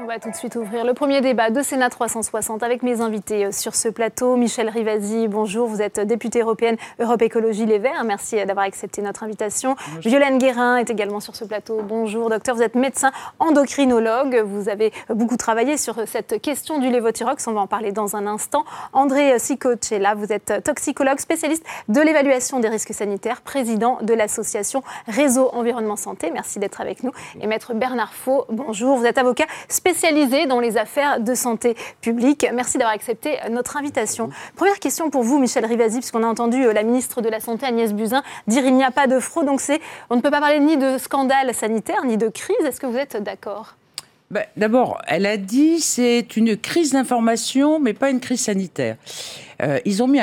On va tout de suite ouvrir le premier débat de Sénat 360 avec mes invités sur ce plateau. Michèle Rivasi, bonjour, vous êtes députée européenne Europe Écologie Les Verts. Merci d'avoir accepté notre invitation. Bonjour. Violaine Guérin est également sur ce plateau. Bonjour docteur, vous êtes médecin endocrinologue. Vous avez beaucoup travaillé sur cette question du lévothyrox. On va en parler dans un instant. André Sicocella, vous êtes toxicologue, spécialiste de l'évaluation des risques sanitaires, président de l'association Réseau Environnement Santé. Merci d'être avec nous. Et maître Bernard Faux, bonjour, vous êtes avocat spécialisé dans les affaires de santé publique. Merci d'avoir accepté notre invitation. Première question pour vous, Michèle Rivasi, puisqu'on a entendu la ministre de la Santé, Agnès Buzyn, dire il n'y a pas de fraude. Donc on ne peut pas parler ni de scandale sanitaire, ni de crise. Est-ce que vous êtes d'accord ? D'abord, elle a dit c'est une crise d'information, mais pas une crise sanitaire. Ils ont mis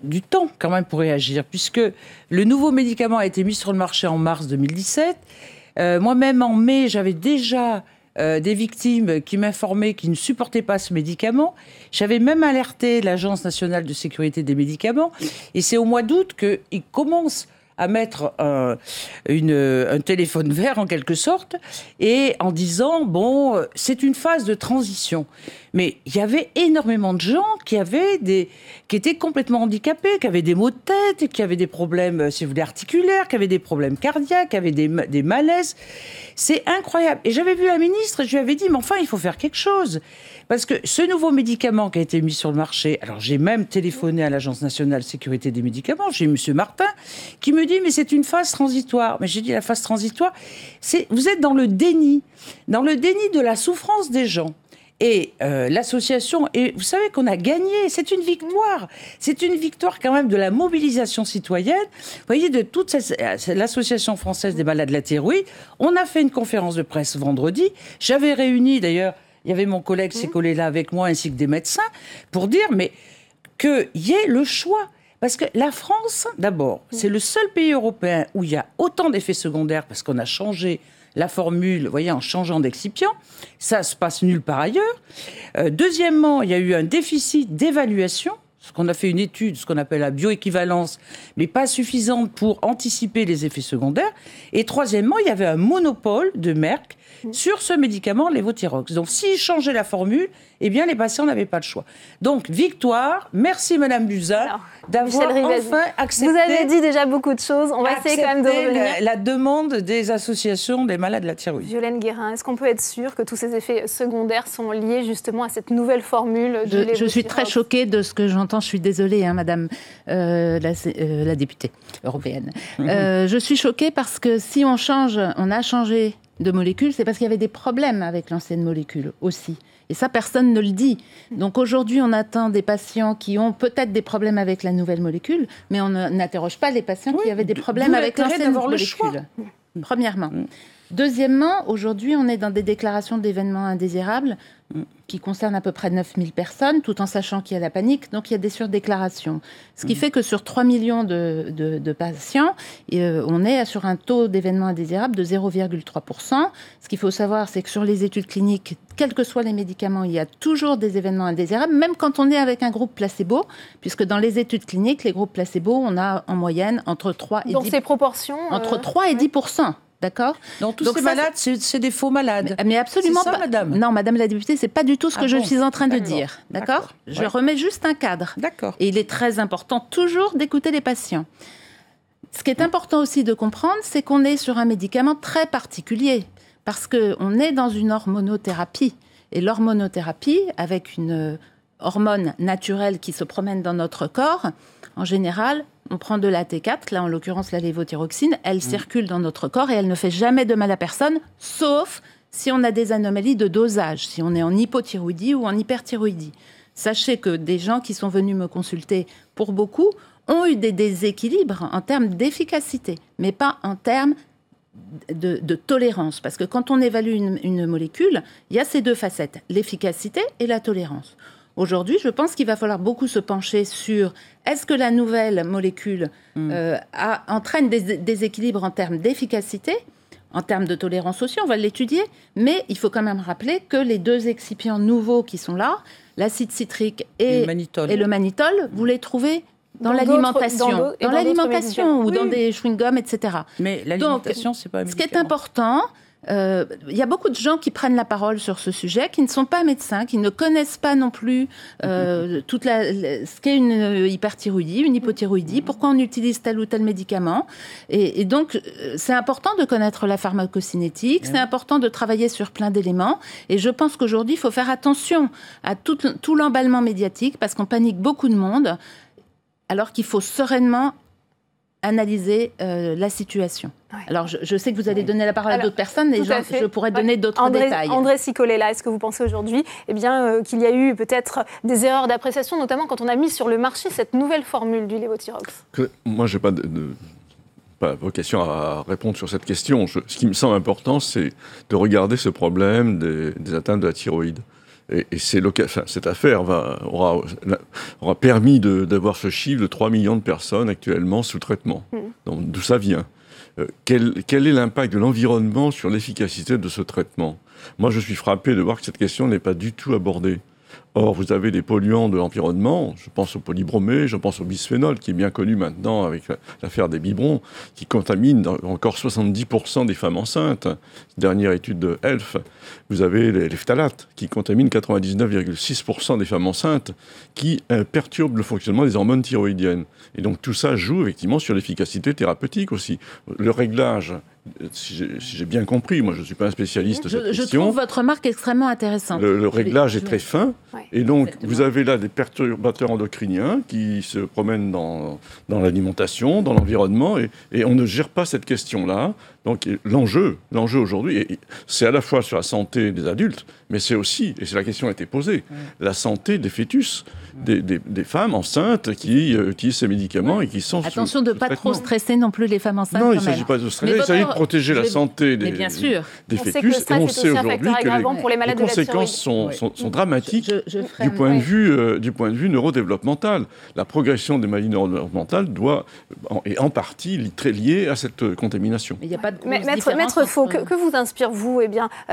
du temps quand même pour réagir, puisque le nouveau médicament a été mis sur le marché en mars 2017. Moi-même, en mai, j'avais déjà des victimes qui m'informaient qu'ils ne supportaient pas ce médicament. J'avais même alerté l'Agence nationale de sécurité des médicaments. Et c'est au mois d'août qu'ils commencent à mettre un téléphone vert en quelque sorte, et en disant, c'est une phase de transition. Mais il y avait énormément de gens qui étaient complètement handicapés, qui avaient des maux de tête, qui avaient des problèmes, si vous voulez, articulaires, qui avaient des problèmes cardiaques, qui avaient des malaises. C'est incroyable. Et j'avais vu la ministre et je lui avais dit, mais enfin, il faut faire quelque chose. Parce que ce nouveau médicament qui a été mis sur le marché, alors j'ai même téléphoné à l'Agence nationale de sécurité des médicaments, j'ai eu M. Martin, qui me dit, mais c'est une phase transitoire. Mais j'ai dit, la phase transitoire, vous êtes dans le déni de la souffrance des gens. Et l'association, et vous savez qu'on a gagné, c'est une victoire quand même de la mobilisation citoyenne, vous voyez, de toute l'association française des malades de la thyroïde. On a fait une conférence de presse vendredi, j'avais réuni d'ailleurs, il y avait mon collègue Sécolé là avec moi, ainsi que des médecins, pour dire, mais qu'il y ait le choix. Parce que la France, d'abord, c'est le seul pays européen où il y a autant d'effets secondaires, parce qu'on a changé la formule, vous voyez, en changeant d'excipient. Ça se passe nulle part ailleurs. Deuxièmement, il y a eu un déficit d'évaluation, parce qu'on a fait une étude, ce qu'on appelle la bioéquivalence, mais pas suffisante pour anticiper les effets secondaires. Et troisièmement, il y avait un monopole de Merck sur ce médicament, lévothyrox. Donc, s'ils changeaient la formule, eh bien, les patients n'avaient pas le choix. Donc, victoire. Merci, Madame Buzyn, d'avoir enfin accepté... Vous avez dit déjà beaucoup de choses. On va essayer quand même de revenir. La demande des associations des malades de la thyroïde. Violaine Guérin, est-ce qu'on peut être sûr que tous ces effets secondaires sont liés justement à cette nouvelle formule du lévothyrox ? Je suis très choquée de ce que j'entends. Je suis désolée, Madame la députée européenne. Je suis choquée parce que si on a changé de molécule, c'est parce qu'il y avait des problèmes avec l'ancienne molécule aussi. Et ça, personne ne le dit. Donc aujourd'hui, on attend des patients qui ont peut-être des problèmes avec la nouvelle molécule, mais on n'interroge pas les patients qui avaient des problèmes avec l'ancienne molécule. Premièrement. Deuxièmement, aujourd'hui, on est dans des déclarations d'événements indésirables qui concernent à peu près 9000 personnes, tout en sachant qu'il y a la panique, donc il y a des surdéclarations. Ce qui fait que sur 3 millions de patients, on est sur un taux d'événements indésirables de 0,3%. Ce qu'il faut savoir, c'est que sur les études cliniques, quels que soient les médicaments, il y a toujours des événements indésirables, même quand on est avec un groupe placebo, puisque dans les études cliniques, les groupes placebo, on a en moyenne entre 3 et 10%. Donc ces proportions entre 3 et 10%. D'accord ? Donc tous ces malades, c'est des faux malades. Mais absolument pas, madame. Non, madame la députée, c'est pas du tout ce que je suis en train de dire. D'accord ? Je remets juste un cadre. D'accord. Et il est très important toujours d'écouter les patients. Ce qui est important aussi de comprendre, c'est qu'on est sur un médicament très particulier. Parce qu'on est dans une hormonothérapie. Et l'hormonothérapie, avec une hormone naturelle qui se promène dans notre corps, en général, on prend de la T4, là en l'occurrence la lévothyroxine, elle circule dans notre corps et elle ne fait jamais de mal à personne, sauf si on a des anomalies de dosage, si on est en hypothyroïdie ou en hyperthyroïdie. Sachez que des gens qui sont venus me consulter, pour beaucoup, ont eu des déséquilibres en termes d'efficacité, mais pas en termes de tolérance. Parce que quand on évalue une molécule, il y a ces deux facettes, l'efficacité et la tolérance. Aujourd'hui, je pense qu'il va falloir beaucoup se pencher sur est-ce que la nouvelle molécule entraîne des déséquilibres en termes d'efficacité, en termes de tolérance aussi, on va l'étudier, mais il faut quand même rappeler que les deux excipients nouveaux qui sont là, l'acide citrique et le mannitol, vous les trouvez dans l'alimentation, ou dans des chewing-gums, etc. Mais l'alimentation, c'est pas médical. Ce qui est important, Il y a beaucoup de gens qui prennent la parole sur ce sujet, qui ne sont pas médecins, qui ne connaissent pas non plus ce qu'est une hyperthyroïdie, une hypothyroïdie, pourquoi on utilise tel ou tel médicament. Et donc, c'est important de connaître la pharmacocinétique, c'est important de travailler sur plein d'éléments. Et je pense qu'aujourd'hui, il faut faire attention à tout l'emballement médiatique, parce qu'on panique beaucoup de monde, alors qu'il faut sereinement analyser la situation. Ouais. Alors, je sais que vous allez donner la parole à d'autres personnes, et je pourrais donner d'autres détails. André Cicolella, est-ce que vous pensez aujourd'hui qu'il y a eu peut-être des erreurs d'appréciation, notamment quand on a mis sur le marché cette nouvelle formule du lévothyrox ? Moi, je n'ai pas vocation à répondre sur cette question. Ce qui me semble important, c'est de regarder ce problème des atteintes de la thyroïde. Et cette affaire aura permis d'avoir ce chiffre de 3 millions de personnes actuellement sous traitement. Donc, d'où ça vient ? Quel est l'impact de l'environnement sur l'efficacité de ce traitement ? Moi, je suis frappé de voir que cette question n'est pas du tout abordée. Or, vous avez des polluants de l'environnement, je pense au polybromé, je pense au bisphénol, qui est bien connu maintenant avec l'affaire des biberons, qui contamine encore 70% des femmes enceintes. Dernière étude de Health, vous avez les phtalates, qui contaminent 99,6% des femmes enceintes, qui perturbent le fonctionnement des hormones thyroïdiennes. Et donc tout ça joue effectivement sur l'efficacité thérapeutique aussi. Le réglage, si j'ai bien compris, moi je ne suis pas un spécialiste de cette question. Je trouve votre remarque extrêmement intéressante. Le réglage est très fin, et donc exactement. Vous avez là des perturbateurs endocriniens qui se promènent dans l'alimentation, dans l'environnement, et on ne gère pas cette question-là. Donc l'enjeu aujourd'hui, c'est à la fois sur la santé des adultes, mais c'est aussi, et c'est la question a été posée, la santé des fœtus, des femmes enceintes qui utilisent ces médicaments et qui sont attention de ne pas trop stresser non plus les femmes enceintes. Non, il ne s'agit pas de stresser, il s'agit de protéger la santé des fœtus. Et on sait aujourd'hui que les conséquences sont dramatiques du point de vue neurodéveloppemental. La progression des maladies neurodéveloppementales est en partie très liée à cette contamination. Mais il n'y a pas de Maître Faux, que vous inspire, vous,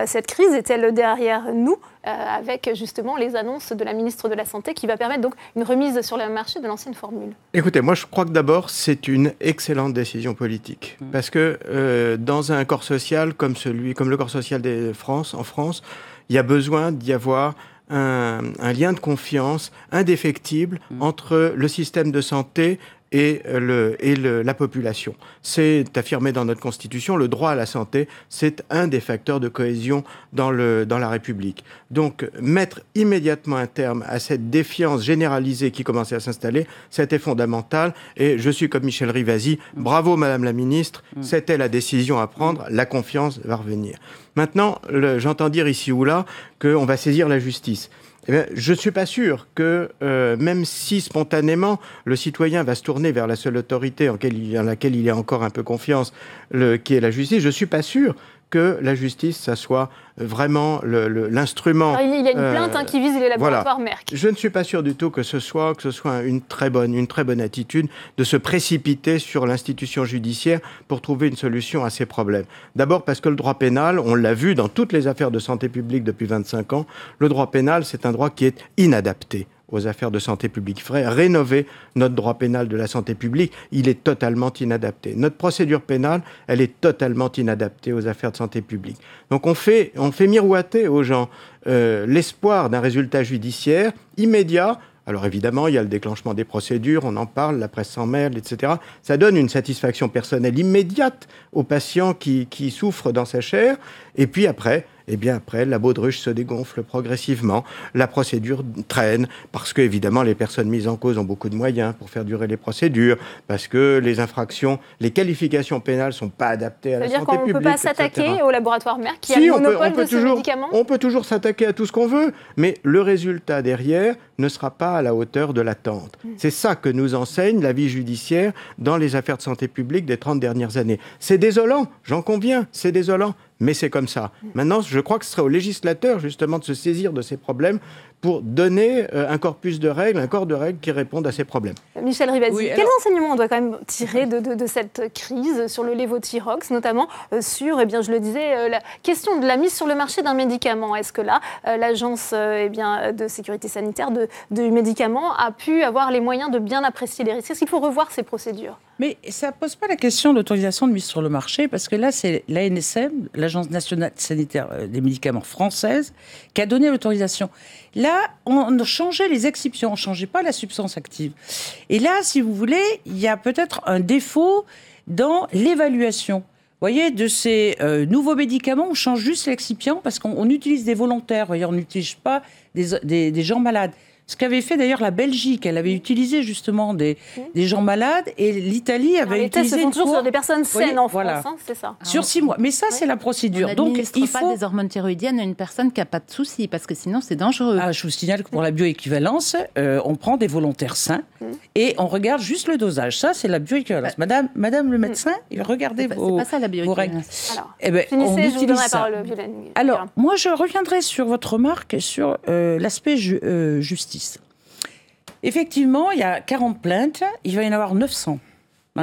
cette crise est-elle derrière nous, avec justement les annonces de la ministre de la Santé qui va permettre donc une remise sur le marché de l'ancienne formule ? Écoutez, moi je crois que d'abord c'est une excellente décision politique. Parce que dans un corps social comme le corps social en France, il y a besoin d'y avoir un lien de confiance indéfectible entre le système de santé et la population. C'est affirmé dans notre Constitution, le droit à la santé, c'est un des facteurs de cohésion dans la République. Donc, mettre immédiatement un terme à cette défiance généralisée qui commençait à s'installer, c'était fondamental. Et je suis comme Michel Rivasi, bravo Madame la Ministre, c'était la décision à prendre, la confiance va revenir. Maintenant, j'entends dire ici ou là qu'on va saisir la justice. Eh bien, je ne suis pas sûr que, même si spontanément, le citoyen va se tourner vers la seule autorité en laquelle il a encore un peu confiance, qui est la justice, je ne suis pas sûr que la justice, ça soit vraiment l'instrument. Alors, il y a une plainte qui vise les laboratoires Merck. Je ne suis pas sûr du tout que ce soit une très bonne attitude de se précipiter sur l'institution judiciaire pour trouver une solution à ces problèmes. D'abord parce que le droit pénal, on l'a vu dans toutes les affaires de santé publique depuis 25 ans, le droit pénal, c'est un droit qui est inadapté aux affaires de santé publique. Il faudrait rénover notre droit pénal de la santé publique. Il est totalement inadapté. Notre procédure pénale, elle est totalement inadaptée aux affaires de santé publique. Donc on fait miroiter aux gens l'espoir d'un résultat judiciaire immédiat. Alors évidemment, il y a le déclenchement des procédures, on en parle, la presse s'en mêle, etc. Ça donne une satisfaction personnelle immédiate aux patients qui souffrent dans sa chair. Et puis après, la baudruche se dégonfle progressivement. La procédure traîne parce que, évidemment, les personnes mises en cause ont beaucoup de moyens pour faire durer les procédures, parce que les qualifications pénales ne sont pas adaptées à la santé publique. C'est-à-dire qu'on ne peut pas s'attaquer au laboratoire Merck qui a le monopole de ce médicament ? On peut toujours s'attaquer à tout ce qu'on veut, mais le résultat derrière ne sera pas à la hauteur de l'attente. C'est ça que nous enseigne la vie judiciaire dans les affaires de santé publique des 30 dernières années. C'est désolant, j'en conviens, c'est désolant. Mais c'est comme ça. Maintenant, je crois que ce serait aux législateurs, justement, de se saisir de ces problèmes pour donner un corpus de règles, un corps de règles qui répondent à ces problèmes. Michel Rivasi, quels enseignements on doit quand même tirer de cette crise sur le lévothyrox, notamment sur, je le disais, la question de la mise sur le marché d'un médicament ? Est-ce que là, l'agence de sécurité sanitaire du médicament a pu avoir les moyens de bien apprécier les risques ? Est-ce qu'il faut revoir ces procédures ? Mais ça ne pose pas la question de l'autorisation de mise sur le marché, parce que là, c'est l'ANSM, l'Agence nationale sanitaire des médicaments française, qui a donné l'autorisation. Là, on changeait les excipients, on ne changeait pas la substance active. Et là, si vous voulez, il y a peut-être un défaut dans l'évaluation. Vous voyez, de ces nouveaux médicaments, on change juste l'excipient parce qu'on utilise des volontaires. Vous voyez, on n'utilise pas des gens malades. Ce qu'avait fait d'ailleurs la Belgique, elle avait utilisé justement des gens malades, et l'Italie avait utilisé... Les tests se font toujours sur des personnes saines en France, c'est ça. Sur 6 mois. Mais ça, c'est la procédure. On n'administre pas des hormones thyroïdiennes à une personne qui n'a pas de soucis, parce que sinon, c'est dangereux. Je vous signale que pour la bioéquivalence, on prend des volontaires sains et on regarde juste le dosage. Ça, c'est la bioéquivalence. Madame le médecin, regardez vos... C'est pas ça la bioéquivalence. Alors, finissez, je vous donnerai la parole, Violaine. Alors, moi, je reviendrai sur votre remarque sur l'aspect justice. Effectivement, il y a 40 plaintes, il va y en avoir 900.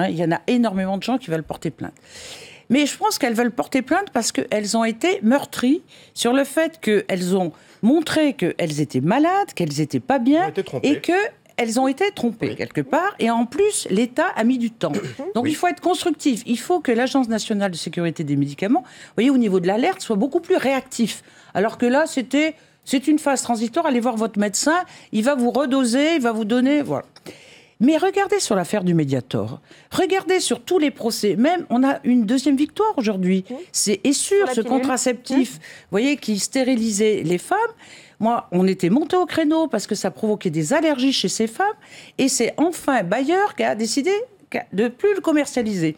Il y en a énormément de gens qui veulent porter plainte. Mais je pense qu'elles veulent porter plainte parce qu'elles ont été meurtries sur le fait qu'elles ont montré qu'elles étaient malades, qu'elles n'étaient pas bien, et qu'elles ont été trompées quelque part. Et en plus, l'État a mis du temps. Donc il faut être constructif. Il faut que l'Agence nationale de sécurité des médicaments, vous voyez, au niveau de l'alerte, soit beaucoup plus réactif. Alors que là, c'est une phase transitoire, allez voir votre médecin, il va vous redoser, il va vous donner... Voilà. Mais regardez sur l'affaire du Mediator, regardez sur tous les procès, même on a une deuxième victoire aujourd'hui. C'est Essure, ce contraceptif, vous voyez, qui stérilisait les femmes. Moi, on était monté au créneau parce que ça provoquait des allergies chez ces femmes, et c'est enfin Bayer qui a décidé de ne plus le commercialiser.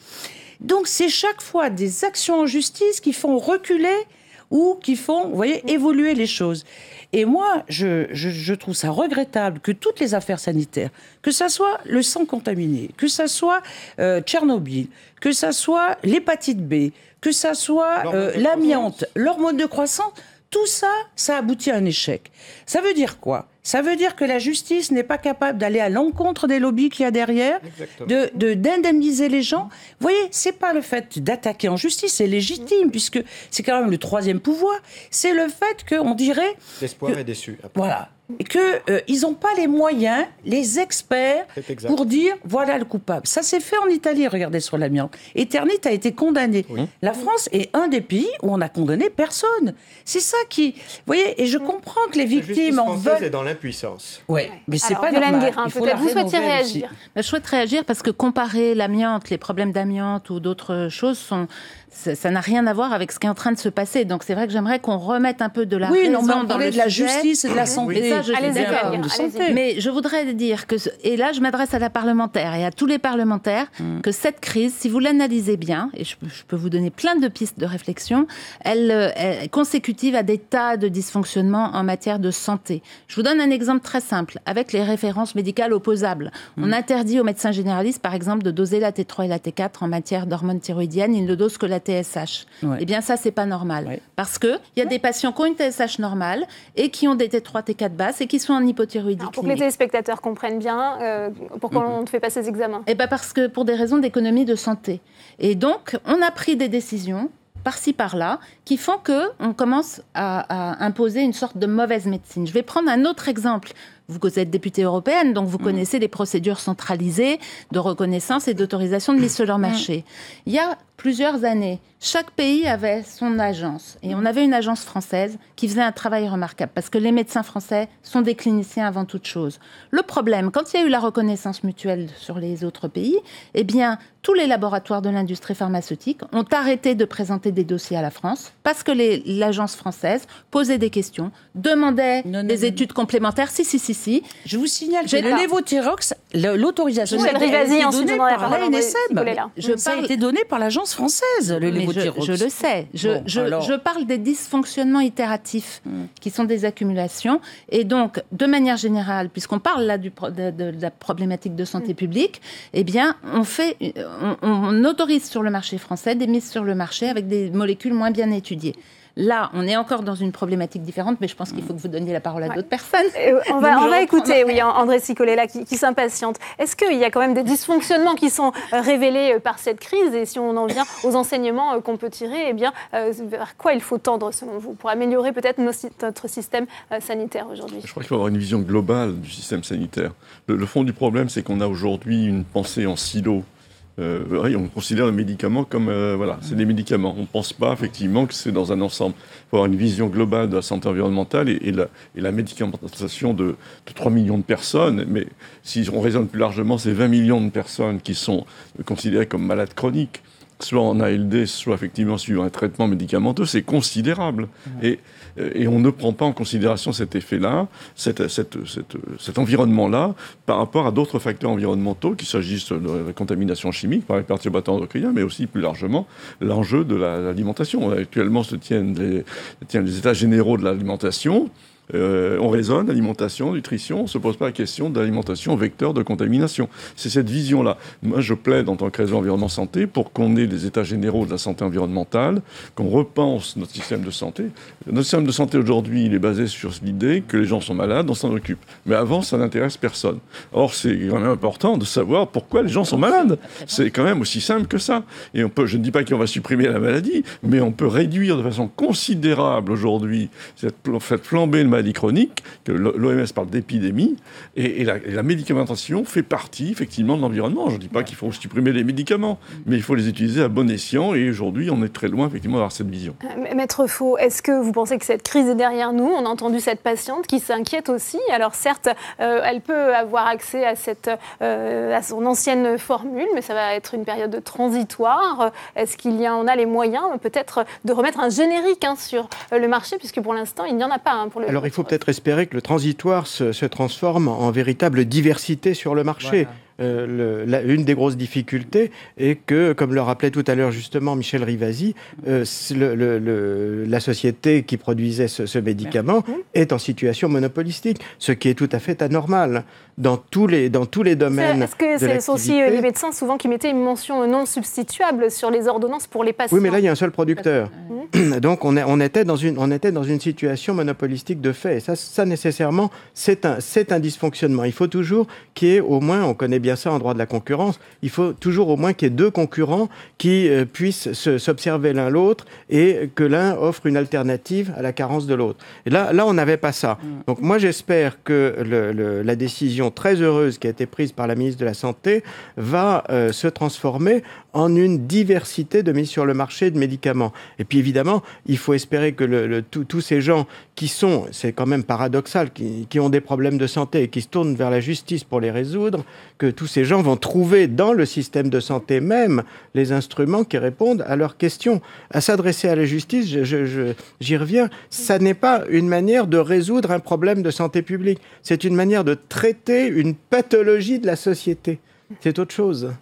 Donc c'est chaque fois des actions en justice qui font reculer ou qui font, vous voyez, évoluer les choses. Et moi, je trouve ça regrettable que toutes les affaires sanitaires, que ça soit le sang contaminé, que ça soit Tchernobyl, que ça soit l'hépatite B, que ça soit l'amiante, l'hormone de croissance, tout ça, ça aboutit à un échec. Ça veut dire quoi ? Ça veut dire que la justice n'est pas capable d'aller à l'encontre des lobbies qu'il y a derrière, d'indemniser les gens. Vous voyez, c'est pas le fait d'attaquer en justice, c'est légitime, puisque c'est quand même le troisième pouvoir. C'est le fait qu'on dirait... L'espoir est déçu. Après. Voilà. Et qu'ils n'ont pas les moyens, les experts, pour dire voilà le coupable. Ça s'est fait en Italie, regardez sur l'amiante. Eternit a été condamné. Oui. La France est un des pays où on n'a condamné personne. C'est ça qui... Vous voyez, et je comprends que les victimes en veulent... La justice est dans l'impuissance. Oui, mais c'est pas normal. Guérin, peut-être vous souhaitiez réagir. Je souhaite réagir parce que comparer l'amiante, les problèmes d'amiante ou d'autres choses ça n'a rien à voir avec ce qui est en train de se passer. Donc c'est vrai que j'aimerais qu'on remette un peu de la raison dans le de la justice et de la santé. Mais ça, mais je voudrais dire que, et là je m'adresse à la parlementaire et à tous les parlementaires, que cette crise, si vous l'analysez bien, et je peux vous donner plein de pistes de réflexion, elle est consécutive à des tas de dysfonctionnements en matière de santé. Je vous donne un exemple très simple, avec les références médicales opposables. On interdit aux médecins généralistes, par exemple, de doser la T3 et la T4 en matière d'hormones thyroïdiennes, ils ne dosent que la TSH. Ouais. Eh bien ça, c'est pas normal. Ouais. Parce qu'il y a des patients qui ont une TSH normale et qui ont des T3, T4 basses et qui sont en hypothyroïdie clinique. Pour que les téléspectateurs comprennent bien, pourquoi on ne fait pas ces examens ? Eh bien parce que pour des raisons d'économie de santé. Et donc, on a pris des décisions par-ci, par-là, qui font qu'on commence à imposer une sorte de mauvaise médecine. Je vais prendre un autre exemple. Vous êtes députée européenne, donc vous connaissez les procédures centralisées de reconnaissance et d'autorisation de mise sur leur marché. Il y a plusieurs années, chaque pays avait son agence. Et on avait une agence française qui faisait un travail remarquable, parce que les médecins français sont des cliniciens avant toute chose. Le problème, quand il y a eu la reconnaissance mutuelle sur les autres pays, eh bien, tous les laboratoires de l'industrie pharmaceutique ont arrêté de présenter des dossiers à la France, parce que l'agence française posait des questions, demandait des études complémentaires. Si. Je vous signale que le lévothyrox, l'autorisation a été donnée par l'ANSM. Ça a été donné par l'agence française, le lévothyrox. Je le sais. Je parle des dysfonctionnements itératifs qui sont des accumulations. Et donc, de manière générale, puisqu'on parle là de la problématique de santé publique, eh bien, on autorise sur le marché français des mises sur le marché avec des molécules moins bien étudiées. Là, on est encore dans une problématique différente, mais je pense qu'il faut que vous donniez la parole à d'autres personnes. On va écouter, André Sicollet, là, qui s'impatiente. Est-ce qu'il y a quand même des dysfonctionnements qui sont révélés par cette crise ? Et si on en vient aux enseignements qu'on peut tirer, eh bien, vers quoi il faut tendre, selon vous, pour améliorer peut-être notre système sanitaire aujourd'hui ? Je crois qu'il faut avoir une vision globale du système sanitaire. Le fond du problème, c'est qu'on a aujourd'hui une pensée en silo. Oui, on considère le médicament comme... voilà, c'est des médicaments. On ne pense pas effectivement que c'est dans un ensemble. Il faut avoir une vision globale de la santé environnementale et la médicamentation de 3 millions de personnes. Mais si on raisonne plus largement, c'est 20 millions de personnes qui sont considérées comme malades chroniques, soit en ALD, soit effectivement suivant un traitement médicamenteux. C'est considérable. Et on ne prend pas en considération cet effet-là, cet environnement-là, par rapport à d'autres facteurs environnementaux, qu'il s'agisse de la contamination chimique par les perturbateurs endocriniens, mais aussi plus largement l'enjeu de l'alimentation. Actuellement se tiennent les états généraux de l'alimentation. On raisonne alimentation, nutrition, on ne se pose pas la question d'alimentation vecteur de contamination. C'est cette vision-là. Moi, je plaide en tant que réseau environnement santé pour qu'on ait des états généraux de la santé environnementale, qu'on repense notre système de santé. Notre système de santé aujourd'hui, il est basé sur l'idée que les gens sont malades, on s'en occupe. Mais avant, ça n'intéresse personne. Or, c'est quand même important de savoir pourquoi les gens sont malades. C'est quand même aussi simple que ça. Et je ne dis pas qu'on va supprimer la maladie, mais on peut réduire de façon considérable aujourd'hui cette flambée de maladie chronique, que l'OMS parle d'épidémie, et la médicamentation fait partie, effectivement, de l'environnement. Je ne dis pas qu'il faut supprimer les médicaments, mais il faut les utiliser à bon escient, et aujourd'hui, on est très loin, effectivement, d'avoir cette vision. Maître Faux, est-ce que vous pensez que cette crise est derrière nous? On a entendu cette patiente qui s'inquiète aussi. Alors certes, elle peut avoir accès à son ancienne formule, mais ça va être une période transitoire. Est-ce qu'on a les moyens, peut-être, de remettre un générique sur le marché, puisque pour l'instant, il n'y en a pas pour le... Alors, il faut peut-être espérer que le transitoire se transforme en véritable diversité sur le marché. Voilà. Une des grosses difficultés est que, comme le rappelait tout à l'heure justement Michel Rivasi, la société qui produisait ce médicament est en situation monopolistique, ce qui est tout à fait anormal dans tous les domaines. Est-ce que ce sont aussi les médecins souvent qui mettaient une mention non substituable sur les ordonnances pour les patients? Oui, mais là il y a un seul producteur. Donc on était dans une situation monopolistique de fait. Et ça nécessairement, c'est un dysfonctionnement. Il faut toujours qu'il y ait au moins, on connaît bien ça en droit de la concurrence, il faut toujours au moins qu'il y ait deux concurrents qui puissent s'observer l'un l'autre et que l'un offre une alternative à la carence de l'autre. Et là on n'avait pas ça. Donc moi j'espère que la décision très heureuse qui a été prise par la ministre de la Santé va se transformer en une diversité de mise sur le marché de médicaments. Et puis évidemment, il faut espérer que tous ces gens qui sont, c'est quand même paradoxal, qui ont des problèmes de santé et qui se tournent vers la justice pour les résoudre, que tous ces gens vont trouver dans le système de santé même les instruments qui répondent à leurs questions. À s'adresser à la justice, j'y reviens, ça n'est pas une manière de résoudre un problème de santé publique. C'est une manière de traiter une pathologie de la société. C'est autre chose.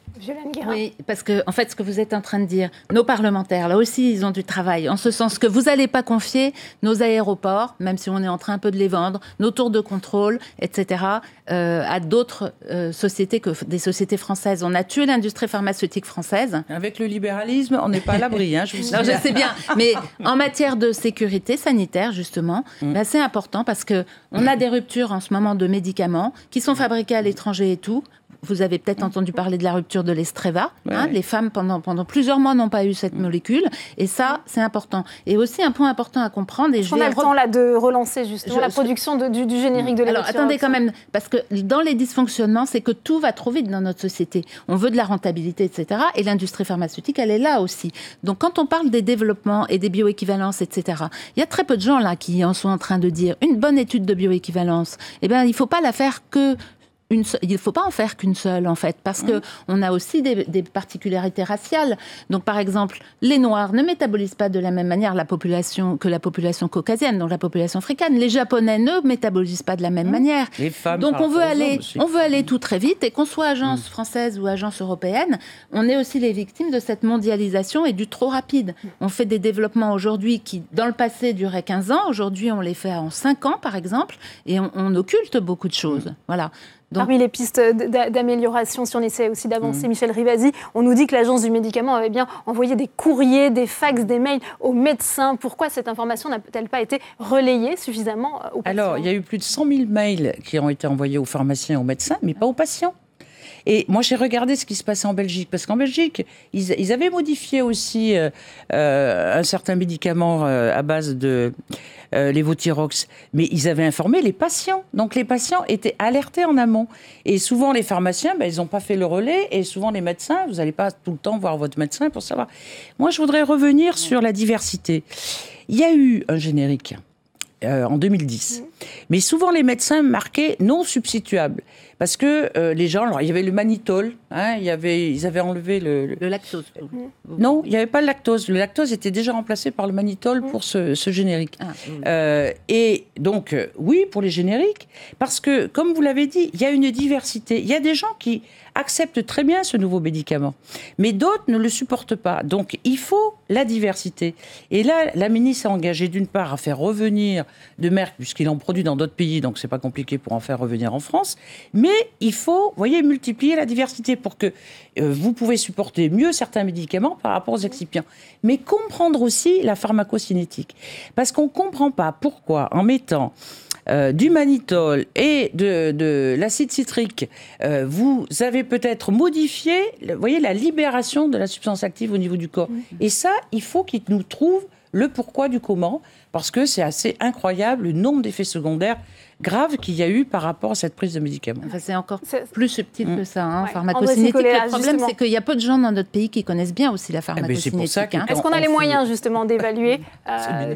Oui, parce que, en fait, ce que vous êtes en train de dire, nos parlementaires, là aussi, ils ont du travail, en ce sens que vous n'allez pas confier nos aéroports, même si on est en train un peu de les vendre, nos tours de contrôle, etc., à d'autres sociétés que des sociétés françaises. On a tué l'industrie pharmaceutique française. Avec le libéralisme, on n'est pas à l'abri. Non, je sais bien, mais en matière de sécurité sanitaire, justement, c'est important parce qu'on a des ruptures en ce moment de médicaments qui sont fabriqués à l'étranger et tout. Vous avez peut-être entendu parler de la rupture de l'Estreva. Les femmes, pendant plusieurs mois, n'ont pas eu cette molécule. Et ça, c'est important. Et aussi, un point important à comprendre... On a le temps là, de relancer justement la production du générique de la Alors, attendez quand même, parce que dans les dysfonctionnements, c'est que tout va trop vite dans notre société. On veut de la rentabilité, etc. Et l'industrie pharmaceutique, elle est là aussi. Donc, quand on parle des développements et des bioéquivalences, etc., il y a très peu de gens là qui en sont en train de dire une bonne étude de bioéquivalence, il ne faut pas la faire que... Il ne faut pas en faire qu'une seule, en fait, parce qu'on a aussi des particularités raciales. Donc, par exemple, les Noirs ne métabolisent pas de la même manière que la population caucasienne, donc la population africaine. Les Japonais ne métabolisent pas de la même manière. Les femmes, donc, on veut aller tout très vite, et qu'on soit agence française ou agence européenne, on est aussi les victimes de cette mondialisation et du trop rapide. On fait des développements aujourd'hui qui, dans le passé, duraient 15 ans. Aujourd'hui, on les fait en 5 ans, par exemple, et on occulte beaucoup de choses. Voilà. Donc, parmi les pistes d'amélioration, si on essaie aussi d'avancer, Michel Rivasi, on nous dit que l'Agence du médicament avait bien envoyé des courriers, des fax, des mails aux médecins. Pourquoi cette information n'a-t-elle pas été relayée suffisamment aux patients? Alors, il y a eu plus de 100 000 mails qui ont été envoyés aux pharmaciens et aux médecins, mais pas aux patients. Et moi, j'ai regardé ce qui se passait en Belgique, parce qu'en Belgique, ils avaient modifié aussi un certain médicament à base de lévothyrox, mais ils avaient informé les patients. Donc les patients étaient alertés en amont. Et souvent, les pharmaciens, ils n'ont pas fait le relais, et souvent les médecins, vous n'allez pas tout le temps voir votre médecin pour savoir. Moi, je voudrais revenir sur la diversité. Il y a eu un générique en 2010. Mais souvent, les médecins marquaient non substituable. Parce que les gens, alors, il y avait le mannitol, ils avaient enlevé le lactose. Non, il n'y avait pas le lactose. Le lactose était déjà remplacé par le mannitol pour ce générique. Et donc, oui, pour les génériques, parce que, comme vous l'avez dit, il y a une diversité. Il y a des gens qui acceptent très bien ce nouveau médicament, mais d'autres ne le supportent pas. Donc, il faut la diversité. Et là, la ministre s'est engagée, d'une part, à faire revenir de Merck, puisqu'il en produit dans d'autres pays, donc c'est pas compliqué pour en faire revenir en France. Mais il faut, vous voyez, multiplier la diversité pour que vous pouvez supporter mieux certains médicaments par rapport aux excipients. Mais comprendre aussi la pharmacocinétique. Parce qu'on ne comprend pas pourquoi, en mettant du mannitol et de l'acide citrique, vous avez peut-être modifié, vous voyez, la libération de la substance active au niveau du corps. Et ça, il faut qu'ils nous trouvent le pourquoi du comment, parce que c'est assez incroyable le nombre d'effets secondaires graves qu'il y a eu par rapport à cette prise de médicaments. Enfin, c'est encore plus subtil que ça, pharmacocinétique. Le problème, c'est qu'il y a peu de gens dans notre pays qui connaissent bien aussi la pharmacocinétique. C'est pour ça Est-ce qu'on a les moyens, justement, d'évaluer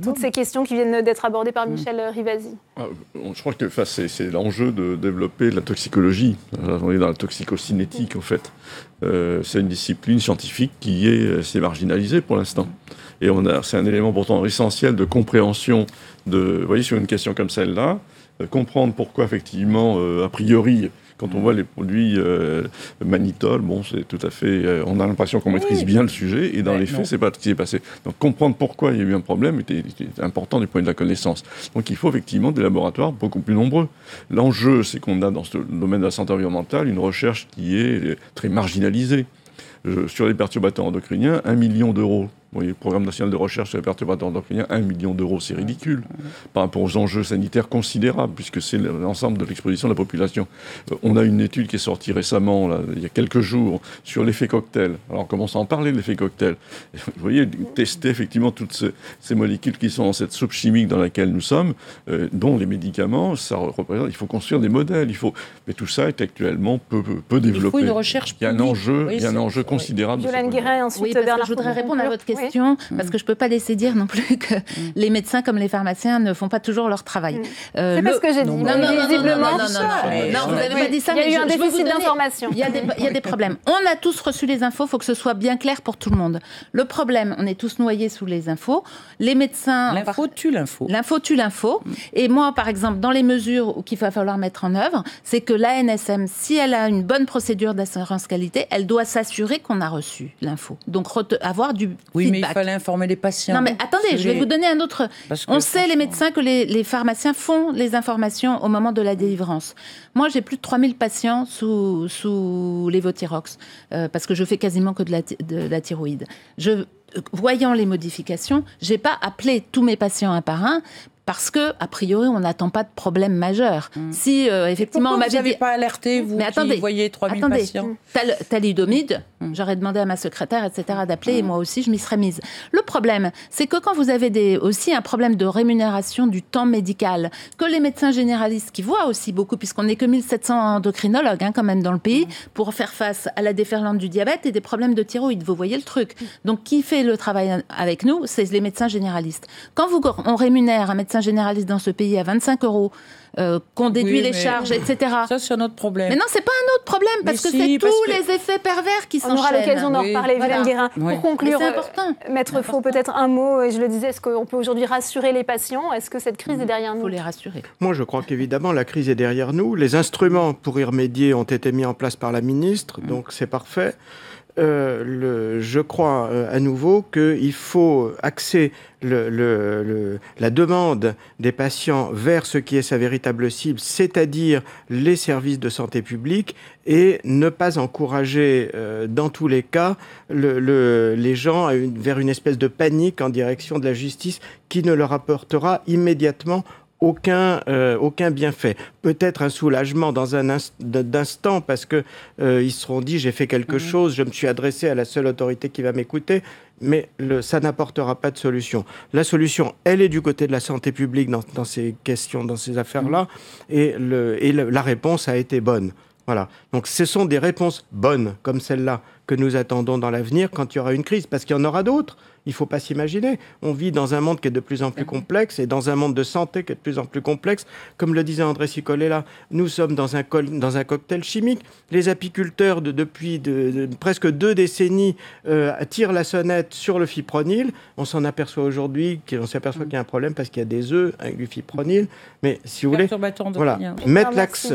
toutes ces questions qui viennent d'être abordées par Michel Rivasi? Je crois que c'est l'enjeu de développer la toxicologie. On est dans la toxicocinétique, en fait. C'est une discipline scientifique qui est assez marginalisée pour l'instant. Et c'est un élément pourtant essentiel de compréhension vous voyez, sur une question comme celle-là, comprendre pourquoi, effectivement, a priori, quand on voit les produits mannitol, c'est tout à fait... on a l'impression qu'on maîtrise bien le sujet, et dans les faits, c'est pas ce qui s'est passé. Donc, comprendre pourquoi il y a eu un problème était important du point de vue de la connaissance. Donc, il faut effectivement des laboratoires beaucoup plus nombreux. L'enjeu, c'est qu'on a dans ce domaine de la santé environnementale une recherche qui est très marginalisée. Sur les perturbateurs endocriniens, 1 million d'euros. Vous voyez, le programme national de recherche sur les perturbateurs endocriniens, 1 million d'euros, c'est ridicule par rapport aux enjeux sanitaires considérables, puisque c'est l'ensemble de l'exposition de la population. On a une étude qui est sortie récemment, là, il y a quelques jours, sur l'effet cocktail. Alors on commence à en parler de l'effet cocktail. Vous voyez, tester effectivement toutes ces molécules qui sont dans cette soupe chimique dans laquelle nous sommes, dont les médicaments, ça représente, il faut construire des modèles, mais tout ça est actuellement peu développé. Il faut une recherche publique. Il y a un enjeu considérable. Violaine Guérin, ensuite Bernard. Je voudrais répondre à votre question, parce que je ne peux pas laisser dire non plus que les médecins comme les pharmaciens ne font pas toujours leur travail. C'est pas ce que j'ai dit. Non, vous n'avez pas dit ça. Il y a eu un déficit d'information. Il y a des problèmes. On a tous reçu les infos, il faut que ce soit bien clair pour tout le monde. Le problème, on est tous noyés sous les infos. Les médecins... L'info tue l'info. L'info tue l'info. Et moi, par exemple, dans les mesures qu'il va falloir mettre en œuvre, c'est que l'ANSM, si elle a une bonne procédure d'assurance qualité, elle doit s'assurer qu'on a reçu l'info. Donc, avoir du feedback. Mais il fallait informer les patients. Non, mais attendez, je vais vous donner un autre... On sait, les médecins, que les pharmaciens font les informations au moment de la délivrance. Moi, j'ai plus de 3000 patients sous lévothyrox, parce que je fais quasiment que de la thyroïde. Voyant les modifications, j'ai pas appelé tous mes patients un par un, parce que, a priori, on n'attend pas de problème majeur. Si, effectivement, on m'avait dit... Vous n'avez pas alerté, vous, qui voyez 3000 patients. Thalidomide, j'aurais demandé à ma secrétaire, etc., d'appeler, et moi aussi, je m'y serais mise. Le problème, c'est que quand vous avez aussi un problème de rémunération du temps médical, que les médecins généralistes, qui voient aussi beaucoup, puisqu'on n'est que 1700 endocrinologues, quand même, dans le pays, pour faire face à la déferlante du diabète et des problèmes de thyroïde. Vous voyez le truc. Donc, qui fait le travail avec nous? C'est les médecins généralistes. Quand on rémunère un médecin généraliste dans ce pays à 25 €, qu'on déduit les charges, etc. Ça, c'est un autre problème. Mais non, c'est pas un autre problème, parce que c'est tous les effets pervers qui s'enchaînent. On aura l'occasion d'en reparler, Violaine Guérin. Pour conclure, c'est important. Maître Faux, peut-être un mot, et je le disais, est-ce qu'on peut aujourd'hui rassurer les patients? Est-ce que cette crise est derrière nous? Il faut les rassurer. Moi, je crois qu'évidemment, la crise est derrière nous. Les instruments pour y remédier ont été mis en place par la ministre, donc c'est parfait. Je crois à nouveau qu'il faut axer la demande des patients vers ce qui est sa véritable cible, c'est-à-dire les services de santé publique, et ne pas encourager dans tous les cas les gens vers une espèce de panique en direction de la justice qui ne leur apportera immédiatement aucun bienfait. Peut-être un soulagement dans un d'instant parce que ils se seront dit j'ai fait quelque chose, je me suis adressé à la seule autorité qui va m'écouter, mais ça n'apportera pas de solution. La solution, elle est du côté de la santé publique dans ces questions, dans ces affaires-là, et la réponse a été bonne. Voilà. Donc ce sont des réponses bonnes comme celle-là que nous attendons dans l'avenir quand il y aura une crise, parce qu'il y en aura d'autres. Il ne faut pas s'imaginer. On vit dans un monde qui est de plus en plus complexe et dans un monde de santé qui est de plus en plus complexe. Comme le disait André Cicolella, nous sommes dans un cocktail chimique. Les apiculteurs, depuis presque 2 décennies, tirent la sonnette sur le fipronil. On s'en aperçoit aujourd'hui, qu'il y a un problème parce qu'il y a des œufs avec du fipronil. Mais si vous voulez, voilà, mettre l'axe